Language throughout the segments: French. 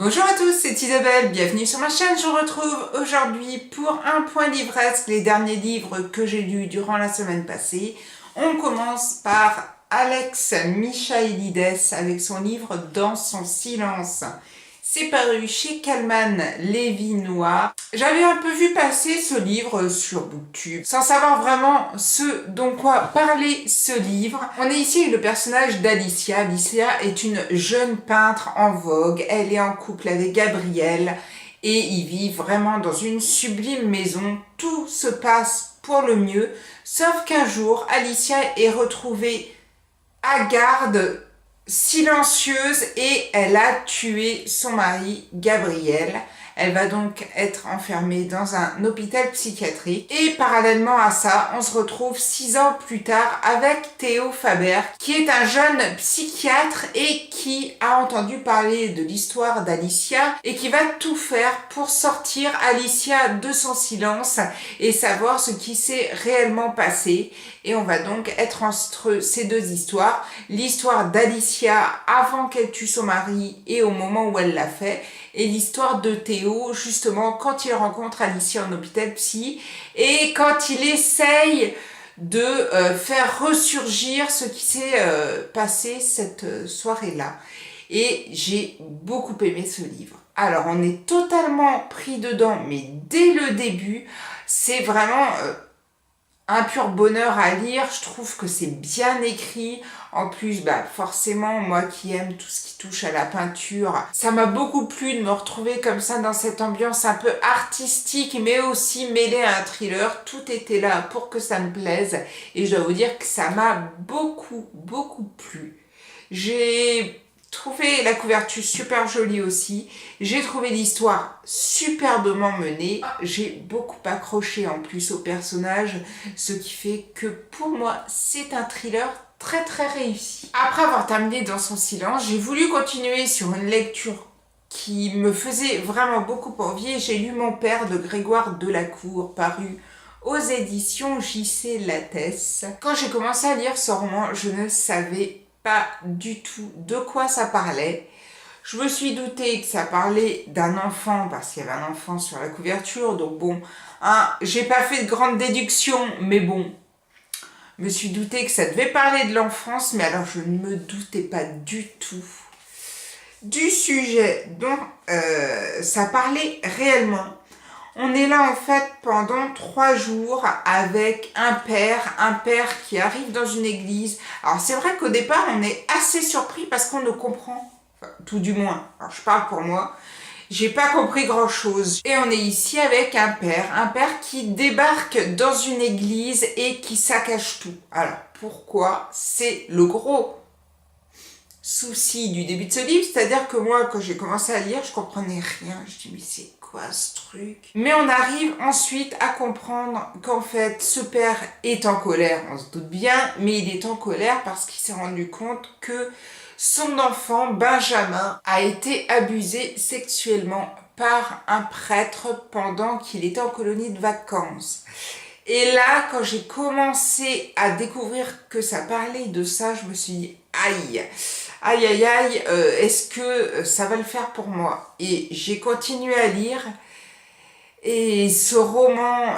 Bonjour à tous, c'est Isabelle, bienvenue sur ma chaîne. Je vous retrouve aujourd'hui pour un point livresque, les derniers livres que j'ai lus durant la semaine passée. On commence par Alex Michaelides avec son livre Dans son silence. C'est paru chez Calman Lévy Noir. J'avais un peu vu passer ce livre sur Booktube, sans savoir vraiment ce dont quoi parlait ce livre. On est ici avec le personnage d'Alicia. Alicia est une jeune peintre en vogue. Elle est en couple avec Gabriel et ils vivent vraiment dans une sublime maison. Tout se passe pour le mieux, sauf qu'un jour, Alicia est retrouvée à garde, silencieuse, et elle a tué son mari Gabriel. Elle va donc être enfermée dans un hôpital psychiatrique. Et parallèlement à ça, on se retrouve 6 ans plus tard avec Théo Faber, qui est un jeune psychiatre et qui a entendu parler de l'histoire d'Alicia et qui va tout faire pour sortir Alicia de son silence et savoir ce qui s'est réellement passé. Et on va donc être entre ces deux histoires, l'histoire d'Alicia avant qu'elle tue son mari et au moment où elle l'a fait, et l'histoire de Théo justement quand il rencontre Alicia en hôpital psy et quand il essaye de faire ressurgir ce qui s'est passé cette soirée-là. Et j'ai beaucoup aimé ce livre. Alors on est totalement pris dedans, mais dès le début, c'est vraiment un pur bonheur à lire. Je trouve que c'est bien écrit. En plus, forcément, moi qui aime tout ce qui touche à la peinture, ça m'a beaucoup plu de me retrouver comme ça dans cette ambiance un peu artistique, mais aussi mêlée à un thriller. Tout était là pour que ça me plaise. Et je dois vous dire que ça m'a beaucoup plu. J'ai trouvé la couverture super jolie aussi. J'ai trouvé l'histoire superbement menée. J'ai beaucoup accroché en plus au personnage, ce qui fait que pour moi, c'est un thriller très réussi. Après avoir terminé Dans son silence, j'ai voulu continuer sur une lecture qui me faisait vraiment beaucoup envie. J'ai lu Mon père de Grégoire Delacour, paru aux éditions J.C. Lattès. Quand j'ai commencé à lire ce roman, je ne savais pas du tout de quoi ça parlait. Je me suis doutée que ça parlait d'un enfant parce qu'il y avait un enfant sur la couverture, donc bon, j'ai pas fait de grande déduction, mais bon, je me suis doutée que ça devait parler de l'enfance, mais alors je ne me doutais pas du tout du sujet dont ça parlait réellement. On est là en fait pendant 3 jours avec un père qui arrive dans une église. Alors c'est vrai qu'au départ on est assez surpris parce qu'on ne comprend, enfin, tout du moins, alors je parle pour moi, j'ai pas compris grand chose. Et on est ici avec un père qui débarque dans une église et qui saccage tout. Alors pourquoi? C'est le gros souci du début de ce livre, c'est-à-dire que moi quand j'ai commencé à lire je comprenais rien, je dis mais c'est quoi ce truc? Mais on arrive ensuite à comprendre qu'en fait ce père est en colère, on se doute bien, mais il est en colère parce qu'il s'est rendu compte que son enfant Benjamin a été abusé sexuellement par un prêtre pendant qu'il était en colonie de vacances. Et là, quand j'ai commencé à découvrir que ça parlait de ça, je me suis dit aïe, est-ce que ça va le faire pour moi? Et j'ai continué à lire et ce roman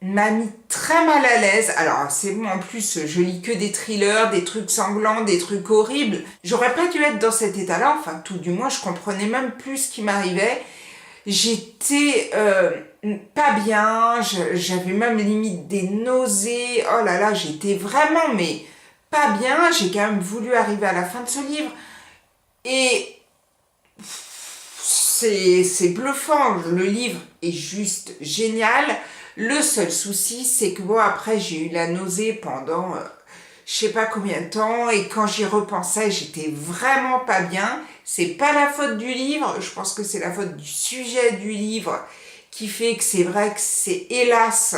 m'a mis très mal à l'aise. Alors c'est bon, en plus je lis que des thrillers, des trucs sanglants, des trucs horribles. J'aurais pas dû être dans cet état-là, enfin tout du moins je comprenais même plus ce qui m'arrivait. J'étais pas bien, j'avais même limite des nausées, oh là là, j'étais vraiment mais pas bien. J'ai quand même voulu arriver à la fin de ce livre et c'est bluffant, le livre est juste génial. Le seul souci c'est que bon après j'ai eu la nausée pendant je sais pas combien de temps et quand j'y repensais j'étais vraiment pas bien. C'est pas la faute du livre, je pense que c'est la faute du sujet du livre qui fait que c'est vrai que c'est hélas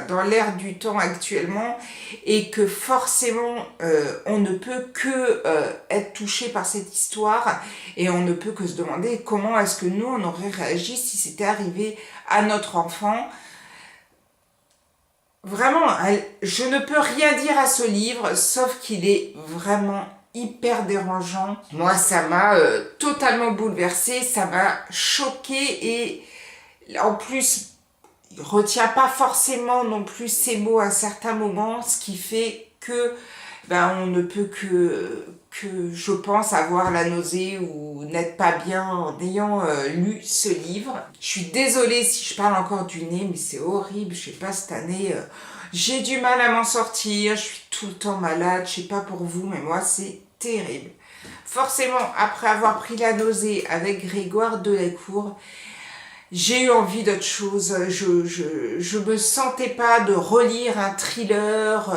dans l'air du temps actuellement et que forcément on ne peut que être touché par cette histoire et on ne peut que se demander comment est-ce que nous on aurait réagi si c'était arrivé à notre enfant. Vraiment, je ne peux rien dire à ce livre sauf qu'il est vraiment hyper dérangeant. Moi, ça m'a totalement bouleversée, ça m'a choquée et en plus, il retient pas forcément non plus ses mots à certains moments, ce qui fait que on ne peut que je pense avoir la nausée ou n'être pas bien en ayant lu ce livre. Je suis désolée si je parle encore du nez, mais c'est horrible, je sais pas, cette année, j'ai du mal à m'en sortir, je suis tout le temps malade, je sais pas pour vous, mais moi c'est terrible. Forcément, après avoir pris la nausée avec Grégoire Delaycourt, j'ai eu envie d'autre chose. Je me sentais pas de relire un thriller.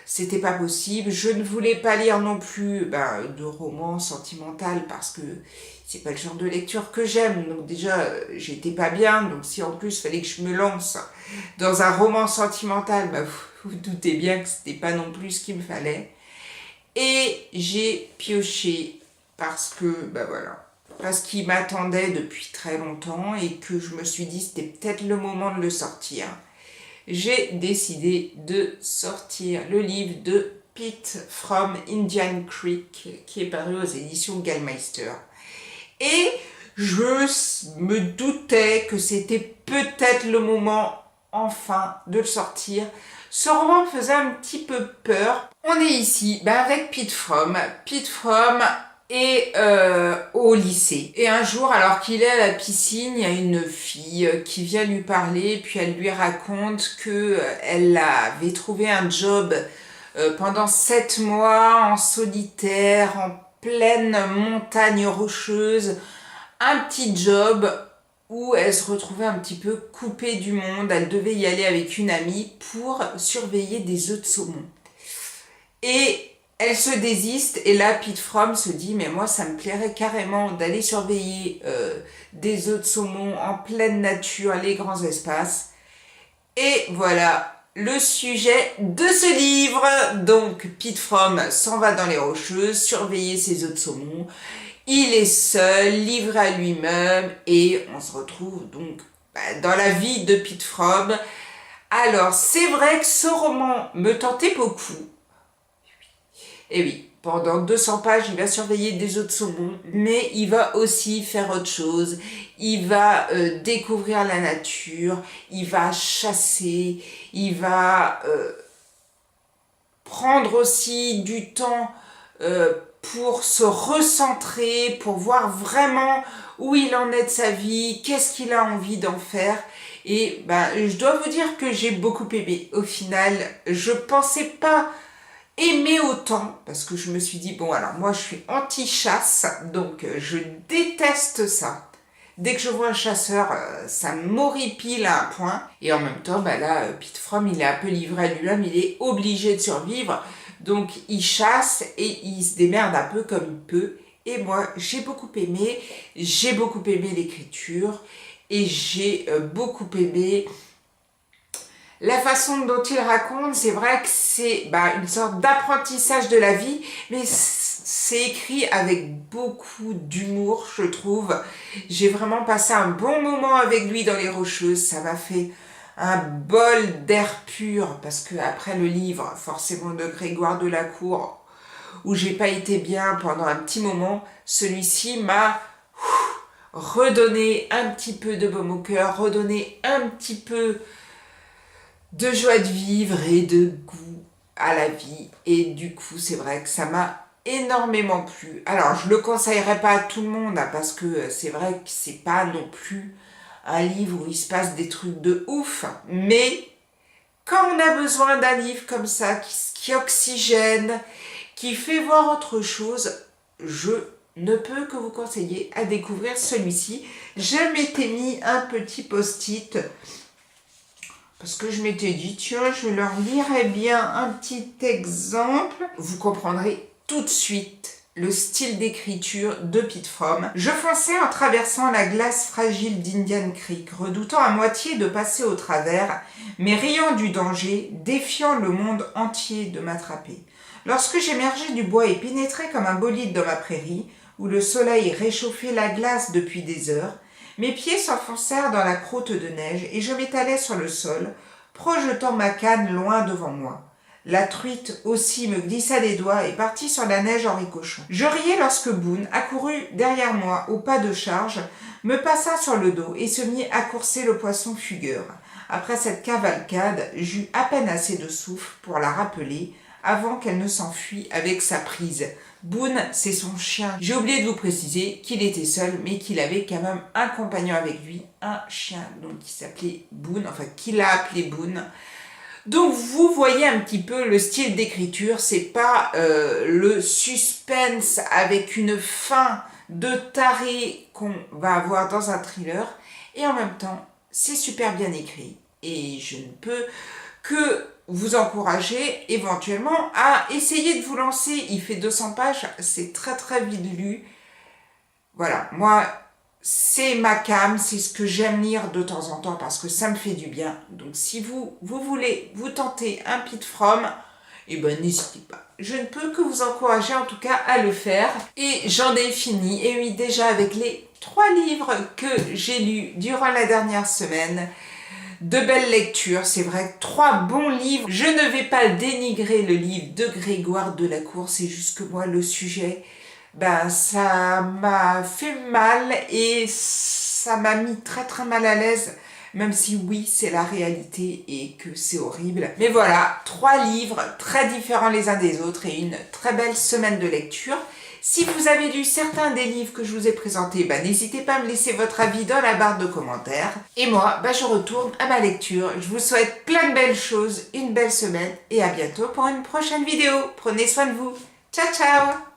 C'était pas possible. Je ne voulais pas lire non plus de roman sentimental parce que c'est pas le genre de lecture que j'aime. Donc déjà, j'étais pas bien. Donc si en plus fallait que je me lance dans un roman sentimental, vous doutez bien que c'était pas non plus ce qu'il me fallait. Et j'ai pioché parce que, voilà, parce qu'il m'attendait depuis très longtemps et que je me suis dit c'était peut-être le moment de le sortir. J'ai décidé de sortir le livre de Pete from Indian Creek qui est paru aux éditions Gallmeister. Et je me doutais que c'était peut-être le moment enfin de le sortir. Ce roman me faisait un petit peu peur. On est ici avec Pete From. Pete From est au lycée. Et un jour, alors qu'il est à la piscine, il y a une fille qui vient lui parler, puis elle lui raconte que elle avait trouvé un job pendant 7 mois en solitaire, en pleine montagne rocheuse, un petit job où elle se retrouvait un petit peu coupée du monde. Elle devait y aller avec une amie pour surveiller des œufs de saumon. Et elle se désiste et là Pete From se dit mais moi ça me plairait carrément d'aller surveiller des œufs de saumon en pleine nature, les grands espaces. Et voilà le sujet de ce livre. Donc Pete From s'en va dans les Rocheuses surveiller ses œufs de saumon. Il est seul, livré à lui-même et on se retrouve donc dans la vie de Pete From. Alors c'est vrai que ce roman me tentait beaucoup. Et oui, pendant 200 pages, il va surveiller des œufs de saumon, mais il va aussi faire autre chose. Il va découvrir la nature, il va chasser, il va prendre aussi du temps pour se recentrer, pour voir vraiment où il en est de sa vie, qu'est-ce qu'il a envie d'en faire. Et je dois vous dire que j'ai beaucoup aimé. Au final, je pensais pas aimer autant, parce que je me suis dit, bon alors moi je suis anti-chasse, donc je déteste ça. Dès que je vois un chasseur, ça m'horripile à un point. Et en même temps, là, Pete From, il est un peu livré à lui-même, il est obligé de survivre. Donc il chasse et il se démerde un peu comme il peut. Et moi, j'ai beaucoup aimé l'écriture et j'ai beaucoup aimé la façon dont il raconte. C'est vrai que c'est une sorte d'apprentissage de la vie, mais c'est écrit avec beaucoup d'humour, je trouve. J'ai vraiment passé un bon moment avec lui dans les Rocheuses. Ça m'a fait un bol d'air pur, parce que après le livre, forcément de Grégoire Delaycourt, où j'ai pas été bien pendant un petit moment, celui-ci m'a redonné un petit peu de baume au cœur, redonné un petit peu de joie de vivre et de goût à la vie. Et du coup, c'est vrai que ça m'a énormément plu. Alors, je le conseillerais pas à tout le monde, parce que c'est vrai que c'est pas non plus un livre où il se passe des trucs de ouf, mais quand on a besoin d'un livre comme ça, qui oxygène, qui fait voir autre chose, je ne peux que vous conseiller à découvrir celui-ci. Je m'étais mis un petit post-it parce que je m'étais dit, tiens, je leur lirai bien un petit exemple. Vous comprendrez tout de suite le style d'écriture de Pete From. Je fonçais en traversant la glace fragile d'Indian Creek, redoutant à moitié de passer au travers, mais riant du danger, défiant le monde entier de m'attraper. Lorsque j'émergeais du bois et pénétrais comme un bolide dans ma prairie, où le soleil réchauffait la glace depuis des heures, mes pieds s'enfoncèrent dans la croûte de neige et je m'étalais sur le sol, projetant ma canne loin devant moi. La truite aussi me glissa des doigts et partit sur la neige en ricochant. Je riais lorsque Boone, accouru derrière moi au pas de charge, me passa sur le dos et se mit à courser le poisson fugueur. Après cette cavalcade, j'eus à peine assez de souffle pour la rappeler avant qu'elle ne s'enfuit avec sa prise. Boone, c'est son chien. J'ai oublié de vous préciser qu'il était seul, mais qu'il avait quand même un compagnon avec lui, un chien, donc qui s'appelait Boone, enfin qu'il a appelé Boone. Donc vous voyez un petit peu le style d'écriture, c'est pas le suspense avec une fin de taré qu'on va avoir dans un thriller, et en même temps c'est super bien écrit et je ne peux que vous encourager éventuellement à essayer de vous lancer. Il fait 200 pages, c'est très très vite lu. Voilà, moi c'est ma came, c'est ce que j'aime lire de temps en temps parce que ça me fait du bien. Donc si vous voulez vous tenter un Pete From, eh ben n'hésitez pas. Je ne peux que vous encourager en tout cas à le faire. Et j'en ai fini, et oui, déjà avec les 3 livres que j'ai lus durant la dernière semaine. De belles lectures, c'est vrai, 3 bons livres. Je ne vais pas dénigrer le livre de Grégoire Delacour, c'est juste que moi le sujet, ça m'a fait mal et ça m'a mis très très mal à l'aise, même si oui, c'est la réalité et que c'est horrible. Mais voilà, 3 livres très différents les uns des autres et une très belle semaine de lecture. Si vous avez lu certains des livres que je vous ai présentés, n'hésitez pas à me laisser votre avis dans la barre de commentaires. Et moi, je retourne à ma lecture. Je vous souhaite plein de belles choses, une belle semaine et à bientôt pour une prochaine vidéo. Prenez soin de vous. Ciao, ciao!